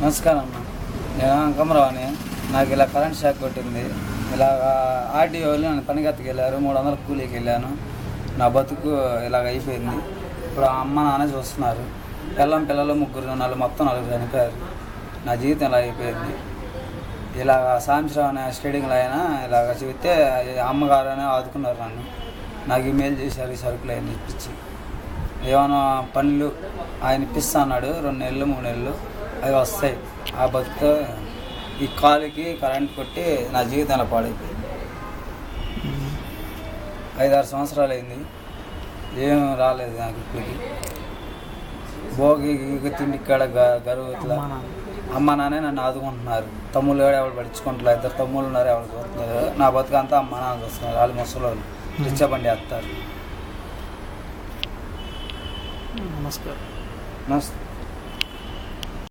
నమస్కారం అన్న. నేను అంకమరావుని. నాకు ఇలా కరెంట్ షాక్ కొట్టింది. ఇలాగ ఆర్టీఓ వాళ్ళు నన్ను పనిగత్తికి వెళ్ళారు. 300 కూలీకి వెళ్ళాను. నా బతుకు ఇలాగ అయిపోయింది. ఇప్పుడు అమ్మ నాన్న చూస్తున్నారు. పిల్లలు ముగ్గురు మొత్తం 4 చనిపోయారు. నా జీవితం ఇలా అయిపోయింది. ఇలాగ సాయంత్రం అనే స్టేడియంలో అయినా ఇలాగ చెబితే అమ్మగారు అని ఆదుకున్నారు నన్ను. నాకు ఇమెయిల్ చేశారు ఈ సరుకులు ఆయన ఇప్పించి. ఏమైనా పనులు ఆయన ఇప్పిస్తా అన్నాడు. 2 నెలలు 3 నెలలు అవి వస్తాయి. ఆ బతుకు ఈ కాలుకి కరెంట్ కొట్టి నా జీవితంలో పాడైపోయింది. 5-6 సంవత్సరాలు అయింది. ఏం రాలేదు నాకు ఇప్పటికి. భోగి తిండి కాడ గరువు ఇట్లా అమ్మ నాన్నే నన్ను ఆదుకుంటున్నారు. తమ్ముళ్ళు ఎవరు పడుచుకుంటున్నారు. 2 తమ్ముళ్ళు ఉన్నారు, ఎవరు చూస్తున్నారు. నా బతుకు అంతా అమ్మ నాన్న చూస్తున్నారు. వాళ్ళు ముసలోళ్ళు రిచ్చా బండి వేస్తారు. నమస్కారం. నమస్తే.